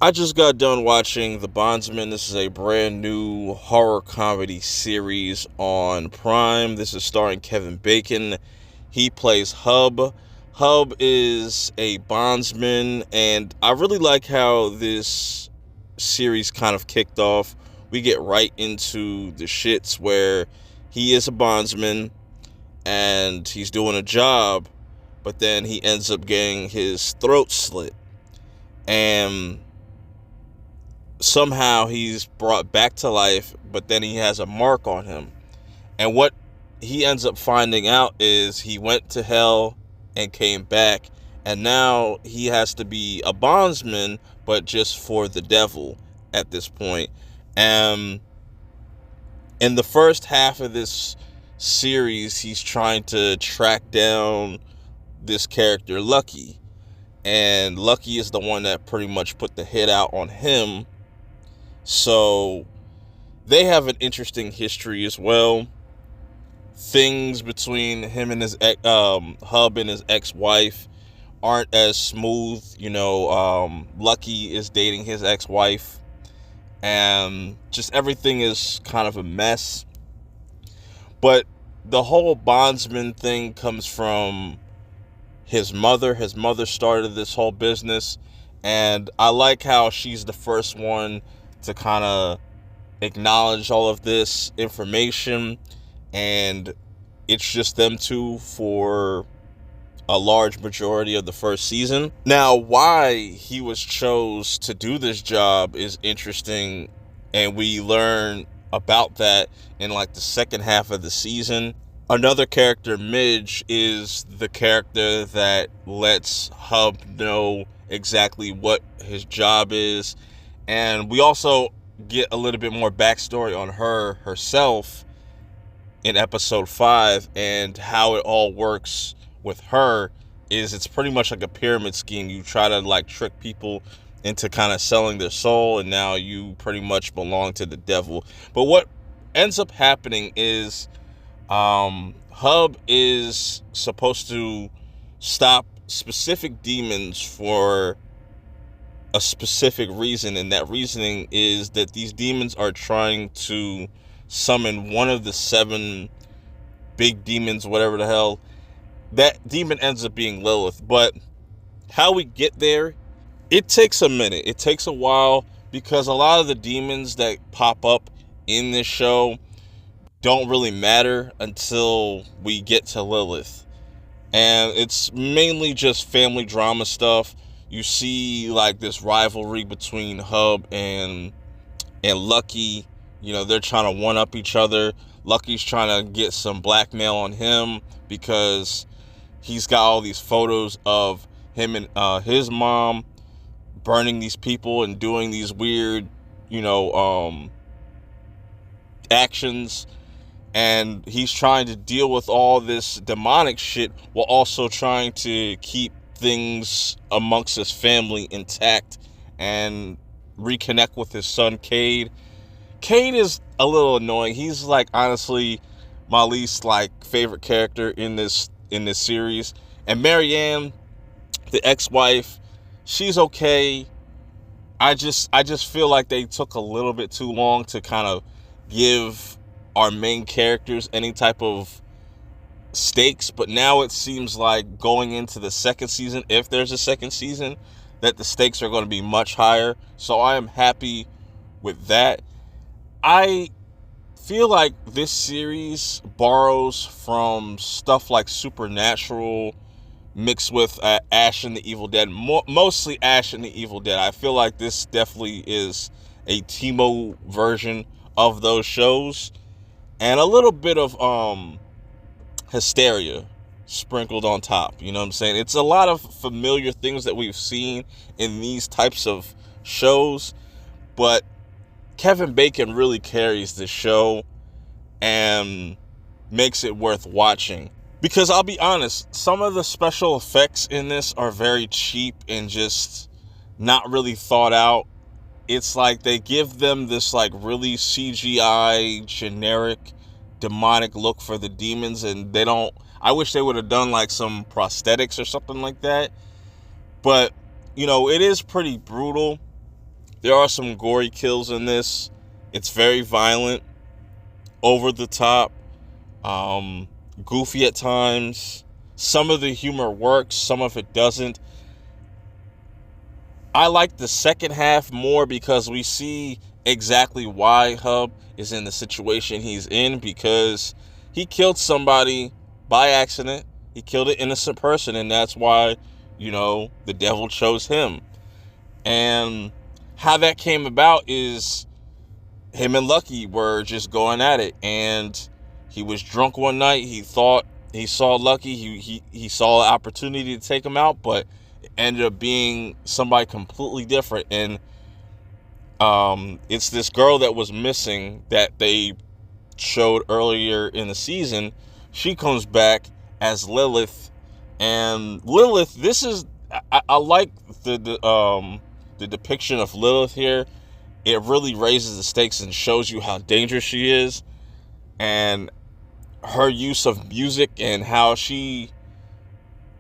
I just got done watching The Bondsman. This is a brand new horror comedy series on Prime. This is starring Kevin Bacon. He plays Hub. Hub is a bondsman, and I really like how this series kind of kicked off. We get right into the shits where he is a bondsman and he's doing a job, but then he ends up getting his throat slit. And somehow he's brought back to life, but then he has a mark on him. And what he ends up finding out is he went to hell and came back, and now he has to be a bondsman, but just for the devil at this point. And in the first half of this series, he's trying to track down this character, Lucky. And Lucky is the one that pretty much put the hit out on him. So they have an interesting history as well. Things between him and his Hub and his ex-wife aren't as smooth. Lucky is dating his ex-wife, and just everything is kind of a mess. But the whole bondsman thing comes from his mother. His mother started this whole business, and I like how she's the first one to kind of acknowledge all of this information, and it's just them two for a large majority of the first season. Now, why he was chose to do this job is interesting, and we learn about that in like the second half of the season. Another character, Midge, is the character that lets Hub know exactly what his job is. And we also get a little bit more backstory on her herself in episode 5, and how it all works with her is it's pretty much like a pyramid scheme. You try to like trick people into kind of selling their soul, and now you pretty much belong to the devil. But what ends up happening is Hub is supposed to stop specific demons for a specific reason, and that reasoning is that these demons are trying to summon one of the 7 big demons, whatever the hell. That demon ends up being Lilith, but how we get there, it takes a minute. It takes a while, because a lot of the demons that pop up in this show don't really matter until we get to Lilith. And it's mainly just family drama stuff. You see like this rivalry between Hub and Lucky. They're trying to one up each other. Lucky's trying to get some blackmail on him because he's got all these photos of him and his mom burning these people and doing these weird, actions. And he's trying to deal with all this demonic shit while also trying to keep things amongst his family intact and reconnect with his son, Cade. Cade is a little annoying. He's like honestly my least favorite character in this series. And Marianne, the ex-wife, she's okay. I just feel like they took a little bit too long to kind of give our main characters any type of stakes. But now it seems like going into the second season, if there's a second season, that the stakes are going to be much higher. So I am happy with that. I feel like this series borrows from stuff like Supernatural mixed with Ash and the Evil Dead, mostly Ash and the Evil Dead. I feel like this definitely is a Timo version of those shows, and a little bit of Hysteria sprinkled on top. You know what I'm saying? It's a lot of familiar things that we've seen in these types of shows, but Kevin Bacon really carries the show and makes it worth watching. Because I'll be honest, some of the special effects in this are very cheap and just not really thought out. It's like they give them this really CGI generic demonic look for the demons, and they don't. I wish they would have done some prosthetics or something like that. But it is pretty brutal. There are some gory kills in this. It's very violent, over the top, goofy at times. Some of the humor works, some of it doesn't. I like the second half more because we see exactly why Hub is in the situation he's in, because he killed somebody by accident. He killed an innocent person, and that's why, the devil chose him. And how that came about is him and Lucky were just going at it, and he was drunk one night. He thought he saw Lucky. He saw an opportunity to take him out, but it ended up being somebody completely different. And it's this girl that was missing that they showed earlier in the season. She comes back as Lilith, and Lilith. I like the depiction of Lilith here. It really raises the stakes and shows you how dangerous she is, and her use of music and how she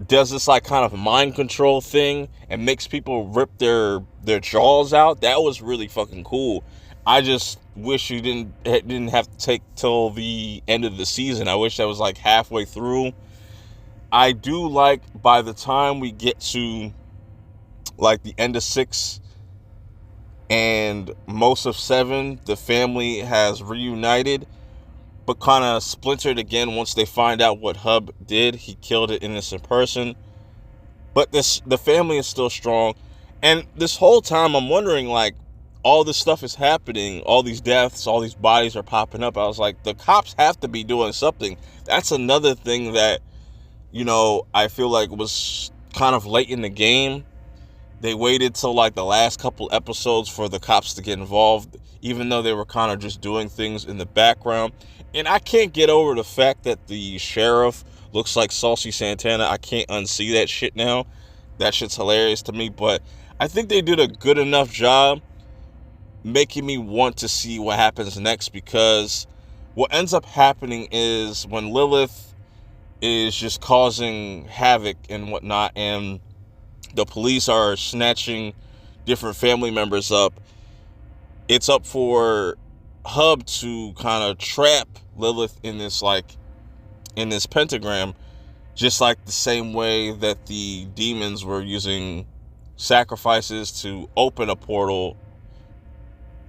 does this like kind of mind control thing and makes people rip their jaws out. That was really fucking cool. I just wish you didn't have to take till the end of the season. I wish that was like halfway through. I do like by the time we get to like the end of 6 and most of 7, the family has reunited, but kind of splintered again once they find out what Hub did. He killed an innocent person, but the family is still strong. And this whole time I'm wondering, like, all this stuff is happening, all these deaths, all these bodies are popping up. I was like, the cops have to be doing something. That's another thing that, I feel like was kind of late in the game. They waited till like the last couple episodes for the cops to get involved, even though they were kind of just doing things in the background. And I can't get over the fact that the sheriff looks like Saucy Santana. I can't unsee that shit now. That shit's hilarious to me. But I think they did a good enough job making me want to see what happens next, because what ends up happening is when Lilith is just causing havoc and whatnot, and the police are snatching different family members up, it's up for Hub to kind of trap Lilith in this pentagram, just like the same way that the demons were using sacrifices to open a portal.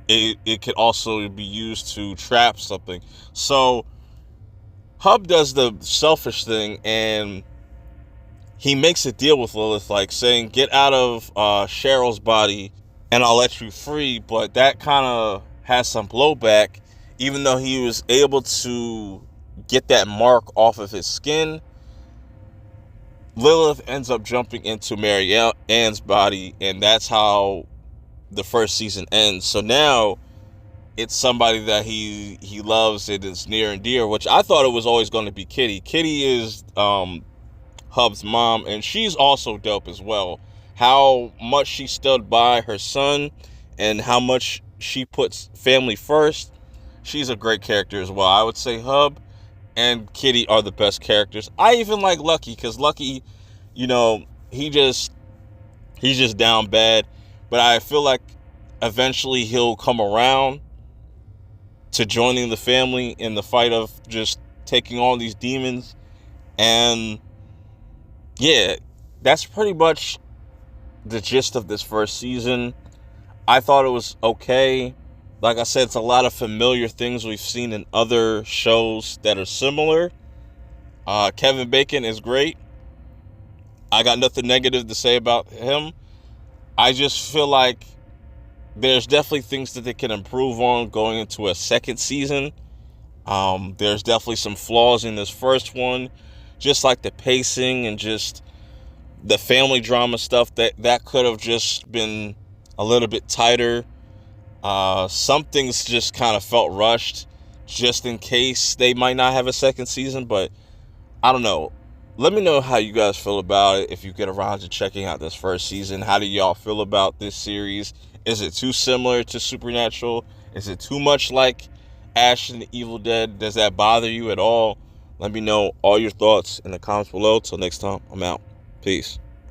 It could also be used to trap something. So Hub does the selfish thing, and he makes a deal with Lilith, like saying, get out of Cheryl's body and I'll let you free. But that kind of has some blowback. Even though he was able to get that mark off of his skin, Lilith ends up jumping into Mary Ann's body, and that's how the first season ends. So now it's somebody that he loves and is near and dear, which I thought it was always going to be Kitty. Kitty is Hub's mom, and she's also dope as well. How much she stood by her son and how much she puts family first. She's a great character as well. I would say Hub and Kitty are the best characters. I even like Lucky, because Lucky, he's just down bad, but I feel like eventually he'll come around to joining the family in the fight of just taking on these demons. And yeah, that's pretty much the gist of this first season. I thought it was okay. Like I said, it's a lot of familiar things we've seen in other shows that are similar. Kevin Bacon is great. I got nothing negative to say about him. I just feel like there's definitely things that they can improve on going into a second season. There's definitely some flaws in this first one, just like the pacing and just the family drama stuff that could have just been a little bit tighter. Some things just kind of felt rushed, just in case they might not have a second season. But I don't know. Let me know how you guys feel about it if you get around to checking out this first season. How do y'all feel about this series? Is it too similar to Supernatural? Is it too much like Ash and the Evil Dead? Does that bother you at all? Let me know all your thoughts in the comments below. Till next time, I'm out. Peace.